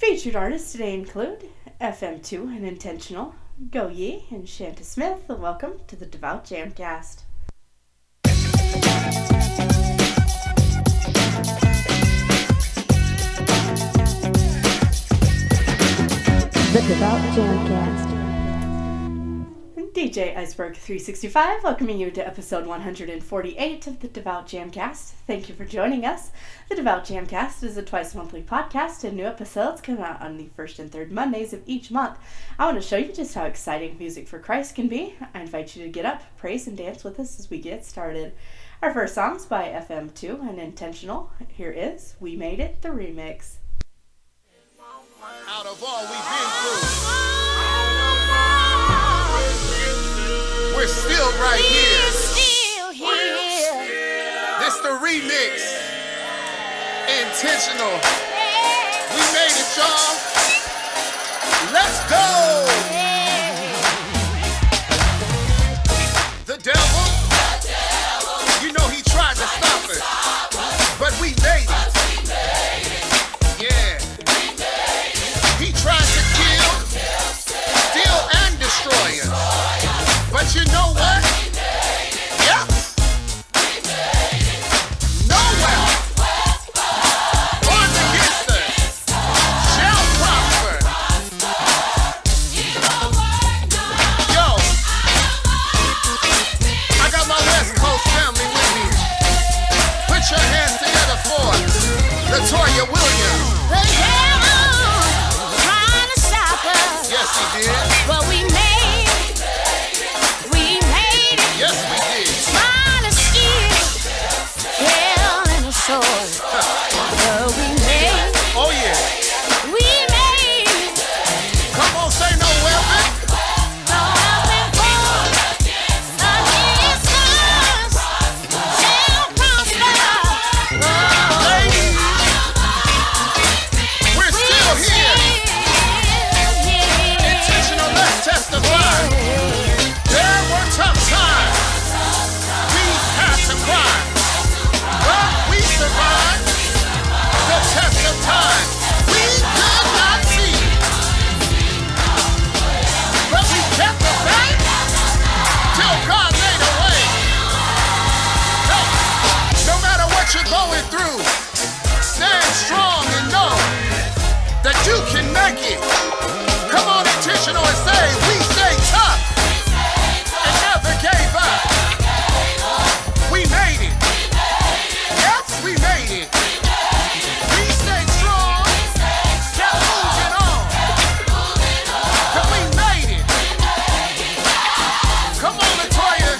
Featured artists today include FM2 and Intentional, Go Ye, and Shanta Smith. Welcome to the Devout Jamcast. The Devout Jamcast. DJ Ice Berg365 welcoming you to episode 148 of the Devout Jamcast. Thank you for joining us. The Devout Jamcast is a twice-monthly podcast, and new episodes come out on the first and third Mondays of each month. I want to show you just how exciting music for Christ can be. I invite you to get up, praise, and dance with us as we get started. Our first song's by FM2 and Intentional. Here is We Made It, the remix. Out of all we've been through, we're still right here. This the remix. Intentional. We made it, y'all. Let's go. The devil, you know he tried to stop us, but we made it. Yeah. He tried to kill, steal, and destroy us. But you know what? Yeah. No weapon formed against us shall prosper. Yo, I got my West Coast family with me. Put your hands together for Latoya Williams. The devil trying to stop us. Yes, he did. But we made it. Yes, we did. Trying to steal, hell and a sword. But we made it. Oh, yeah. We made it. Come on, say no weapon. No weapon formed against us shall prosper. Oh, Ladies, we're still here. Intentional, let's testify. There were tough times. We had to cry. But we survived the test of time. We could not see. But we kept the faith till God made a way. Hey, no matter what you're going through, stand strong and know that you can make it. Come on, Intentional, and say, we stay tough and never gave up. We made it. Yes, we made it. We stayed strong, kept moving on. 'Cause we made it. Come on, Latoya.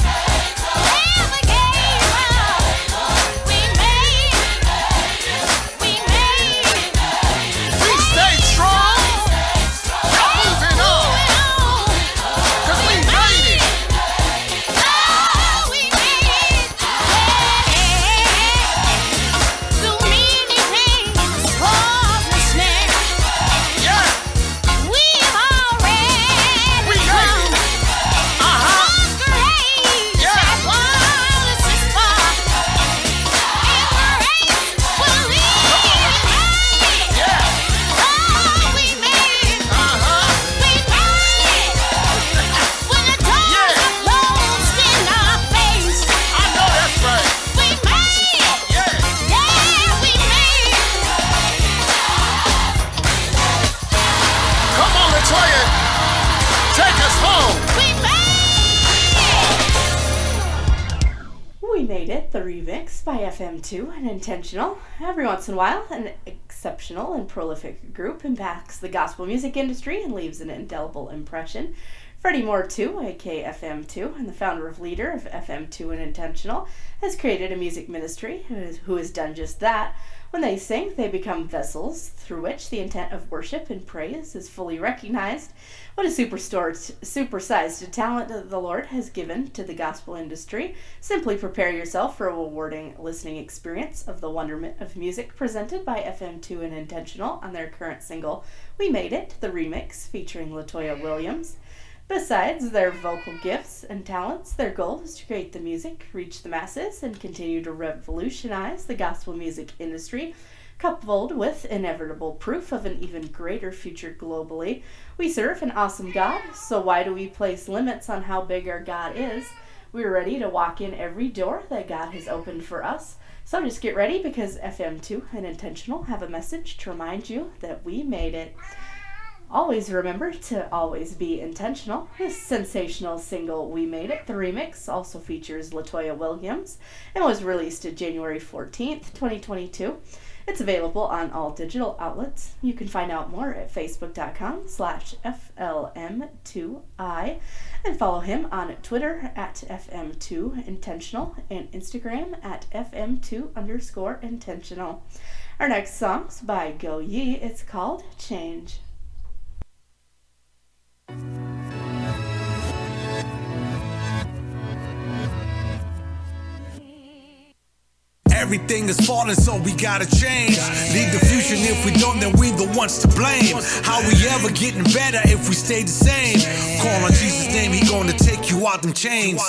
never gave up. We made it. We made it. We stayed strong, kept moving on. 'Cause we made it. Oh, we made it. Through many things, hopelessness, Yeah, we've already we made it. God's grace Yeah. has brought us this far. And grace will lead us. Yeah, Oh, we made it. We made it. When the doors are closed in our face, I know that's right. we made it. Yeah. Yeah, we made it. Come on, Latoya. Take us home. We made it. We Made It, the remix by FM2 and Intentional. Every once in a while, an exceptional and prolific group impacts the gospel music industry and leaves an indelible impression. Freddie Moore, too, aka FM2, and the founder of leader of FM2 and Intentional, has created a music ministry who has done just that. When they sing, they become vessels through which the intent of worship and praise is fully recognized. What a supersized talent that the Lord has given to the gospel industry. Simply prepare yourself for a rewarding listening experience of the wonderment of music presented by FM2 and Intentional on their current single, We Made It, the remix, featuring Latoya Williams. Besides their vocal gifts and talents, their goal is to create the music, reach the masses, and continue to revolutionize the gospel music industry coupled with inevitable proof of an even greater future globally. We serve an awesome God, so why do we place limits on how big our God is? We're ready to walk in every door that God has opened for us. So just get ready, because FM2 and Intentional have a message to remind you that we made it. Always remember to always be intentional. This sensational single, We Made It, the remix, also features LaToya Williams and was released January 14th, 2022. It's available on all digital outlets. You can find out more at facebook.com/FLM2I and follow him on Twitter at FM2 Intentional and Instagram at FM2_intentional. Our next song's by Go Ye. It's called Change. Everything is falling, so we gotta change. Lead the fusion, if we don't, then we the ones to blame. How we ever getting better if we stay the same? Call on Jesus' name, he gonna take you out them chains.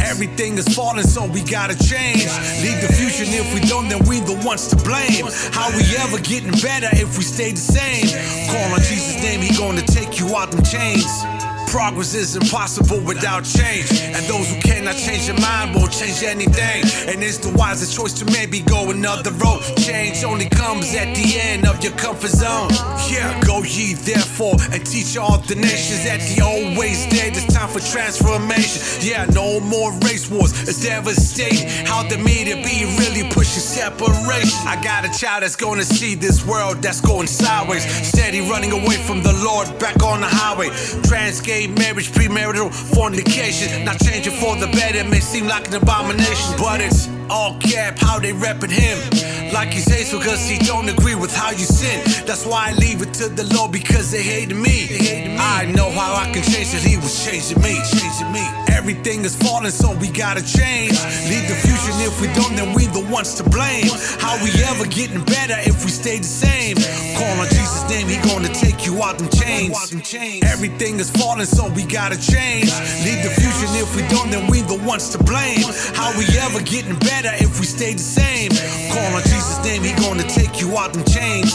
Everything is falling, so we gotta change. Lead the fusion, if we don't, then we the ones to blame. How we ever getting better if we stay the same? Call on Jesus' name, he gonna take you out them chains. Progress is impossible without change, and those who cannot change their mind won't change anything. And it's the wisest choice to maybe go another road. Change only comes at the end of your comfort zone. Yeah, go ye therefore and teach all the nations that the old ways dead. It's time for transformation. Yeah, no more race wars. It's devastating how the media be really pushing separation. I got a child that's gonna see this world that's going sideways, steady running away from the Lord, back on the highway. Gay marriage, premarital fornication, not changing for the better, may seem like an abomination, but it's all cap how they reppin' him like he's hateful because he don't agree with how you sin. That's why I leave it to the Lord, because they hated me. I know how I can change it, he was changing me. Everything is falling, so we gotta change. Lead the fusion, if we don't, then we the ones to blame. How we ever getting better if we stay the same? Call on Jesus' name, he gonna take you out them chains. Everything is falling, so we gotta change. Lead the fusion, if we don't, then we the ones to blame. How we ever getting better if we stay the same? Call on Jesus' name, he gonna take you out them chains.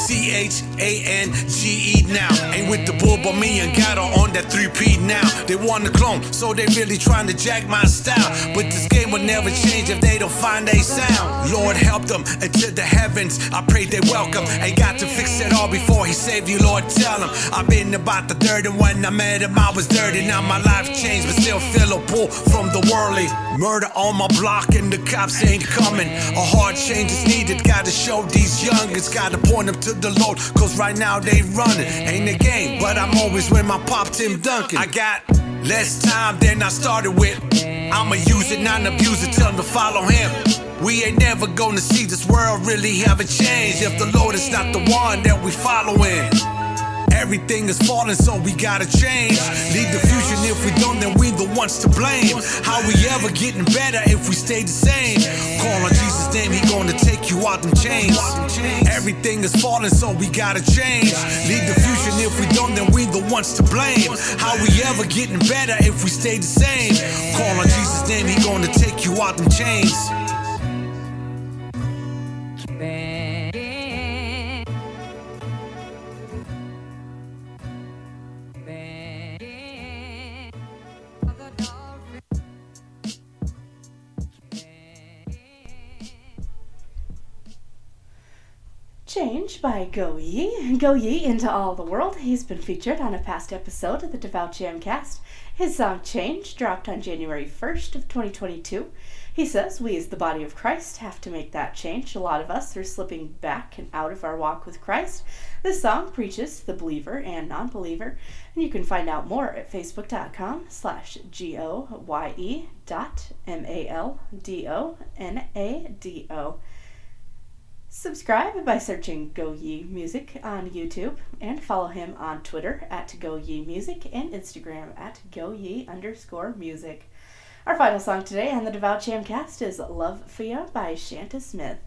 CHANGE now. Ain't with the bull, but me and God are on that 3P now. They want to clone, so they really trying to jack my style. But this game will never change if they don't find a sound. Lord help them into the heavens, I pray they welcome. Ain't got to fix it all before he saved you, Lord tell him. I've been about the third, and when I met him I was dirty. Now my life changed, but still feel a pull from the worldly. Murder on my block and the cops ain't coming. A hard change is needed, gotta show these youngins. Gotta point them to the Lord, cause right now they running. Ain't a game, but I'm always with my pop Tim Duncan. I got less time than I started with. I'ma use it, not abuse it, tell them to follow him. We ain't never gonna see this world really have a change if the Lord is not the one that we following. Everything is falling, so we gotta change. Lead the fusion, if we don't, then we the ones to blame. How we ever getting better if we stay the same? Call on Jesus' name, he gonna take you out them chains. Everything is falling, so we gotta change. Lead the fusion, if we don't, then we the ones to blame. How we ever getting better if we stay the same? Call on Jesus' name, he gonna take you out them chains. Change by Go Ye. Go Ye into all the world. He's been featured on a past episode of the Devout Jamcast. His song Change dropped on January 1st of 2022. He says we as the body of Christ have to make that change. A lot of us are slipping back and out of our walk with Christ. This song preaches to the believer and non-believer, and you can find out more at facebook.com/goye.maldo. Subscribe by searching Go Ye Music on YouTube, and follow him on Twitter at Go Ye Music and Instagram at GoYe_music. Our final song today on the Devout Jamcast is Love For Ya by Shanta Smith.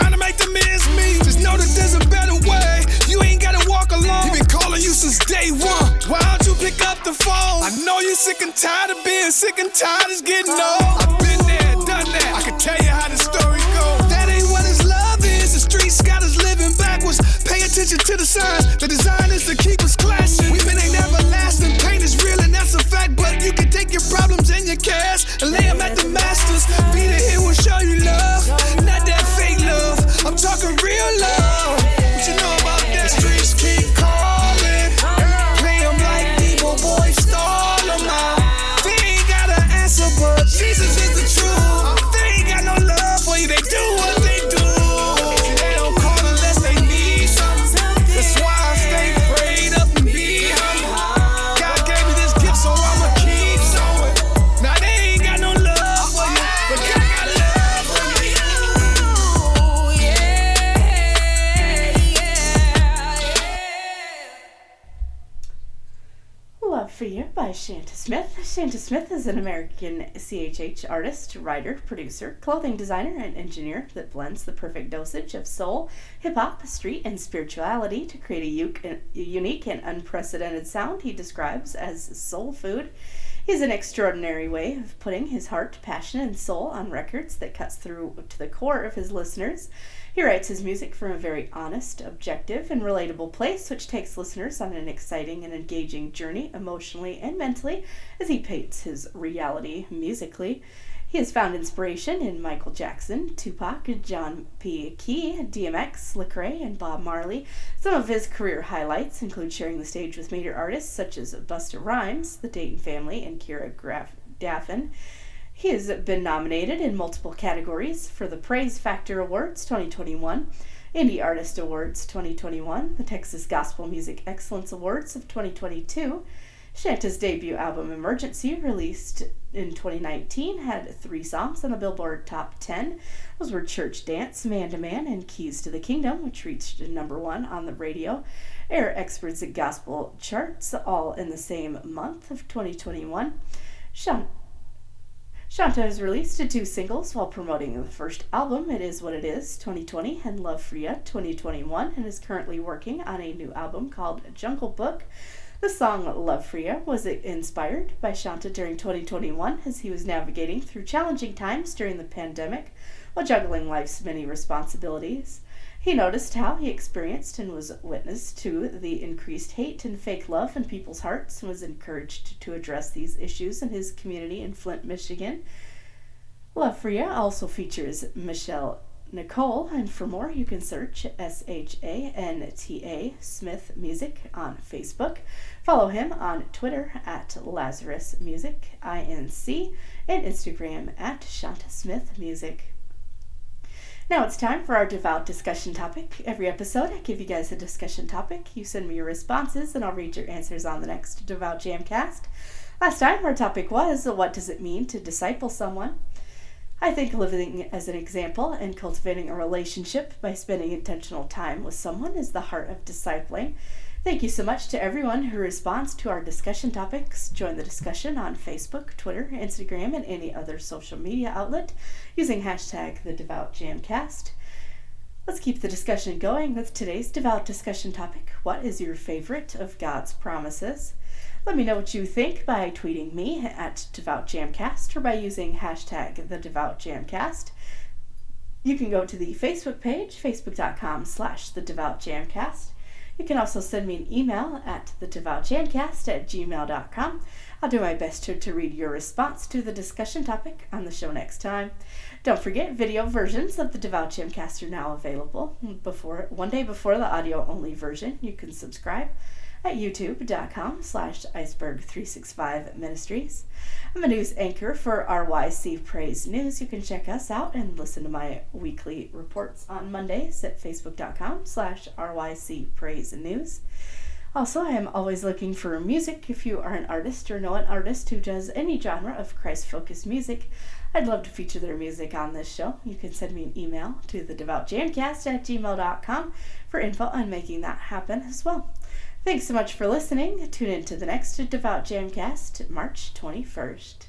trying to make the ends meet. Just know that there's a better way. You ain't gotta walk alone. He been calling you since day one. Why don't you pick up the phone? I know you sick and tired of being sick and tired is getting old. I've been there, done that. I can tell you how the story goes. That ain't what his love is. The streets got us living backwards. Pay attention to the signs. The design is to keep us clashing. Women ain't everlasting. Pain is real and that's a fact. But you can take your problems and your cash and lay them at the masters. Be the here will show you love, not that fake love. I'm talking real love. What you know about that? Streets keep calling. Play them like people, boys, stall them out. They ain't got an answer, but Jesus is the truth. They ain't got no love for you. They do what they do. They don't call unless they need something. That's why I stay prayed up and be humble. God gave me this gift, so I'ma keep sowing. Now they ain't got no love for you, but God got love for you. Love for You by Shanta Smith. Shanta Smith is an American CHH artist, writer, producer, clothing designer, and engineer that blends the perfect dosage of soul, hip-hop, street, and spirituality to create a unique and unprecedented sound he describes as soul food. He has an extraordinary way of putting his heart, passion, and soul on records that cuts through to the core of his listeners. He writes his music from a very honest, objective, and relatable place, which takes listeners on an exciting and engaging journey emotionally and mentally as he paints his reality musically. He has found inspiration in Michael Jackson, Tupac, John P. Key, DMX, Lecrae, and Bob Marley. Some of his career highlights include sharing the stage with major artists such as Busta Rhymes, the Dayton Family, and Kira Daffin. He has been nominated in multiple categories for the Praise Factor Awards 2021, Indie Artist Awards 2021, the Texas Gospel Music Excellence Awards of 2022. Shanta's debut album, Emergency, released in 2019, had 3 songs on the Billboard Top 10. Those were Church Dance, Man to Man, and Keys to the Kingdom, which reached number 1 on the radio, Air Experts at Gospel charts, all in the same month of 2021. Shanta has released 2 singles while promoting the first album, It Is What It Is 2020 and Love For Ya 2021, and is currently working on a new album called Jungle Book. The song Love For Ya was inspired by Shanta during 2021 as he was navigating through challenging times during the pandemic while juggling life's many responsibilities. He noticed how he experienced and was witness to the increased hate and fake love in people's hearts and was encouraged to address these issues in his community in Flint, Michigan. Love For Ya also features Michelle Nicole, and for more you can search Shanta Smith Music on Facebook. Follow him on Twitter at Lazarus Music Inc. and Instagram at Shanta Smith Music. Now it's time for our Devout discussion topic. Every episode I give you guys a discussion topic. You send me your responses and I'll read your answers on the next Devout Jamcast. Last time our topic was, what does it mean to disciple someone? I think living as an example and cultivating a relationship by spending intentional time with someone is the heart of discipling. Thank you so much to everyone who responds to our discussion topics. Join the discussion on Facebook, Twitter, Instagram, and any other social media outlet using hashtag the Devout Jamcast. Let's keep the discussion going with today's Devout discussion topic. What is your favorite of God's promises? Let me know what you think by tweeting me at Devout Jamcast or by using hashtag the Devout Jamcast. You can go to the Facebook page, facebook.com/the Devout Jamcast. You can also send me an email at thedevoutjamcast@gmail.com. I'll do my best to read your response to the discussion topic on the show next time. Don't forget, video versions of the Devout Jamcast are now available. One day before the audio-only version, you can subscribe at youtube.com/iceberg365 ministries. I'm a news anchor for RYC Praise News. You can check us out and listen to my weekly reports on Mondays at facebook.com/RYC Praise News. Also, I am always looking for music. If you are an artist or know an artist who does any genre of Christ-focused music, I'd love to feature their music on this show. You can send me an email to thedevoutjamcast@gmail.com for info on making that happen as well. Thanks so much for listening. Tune in to the next Devout Jamcast, March 21st.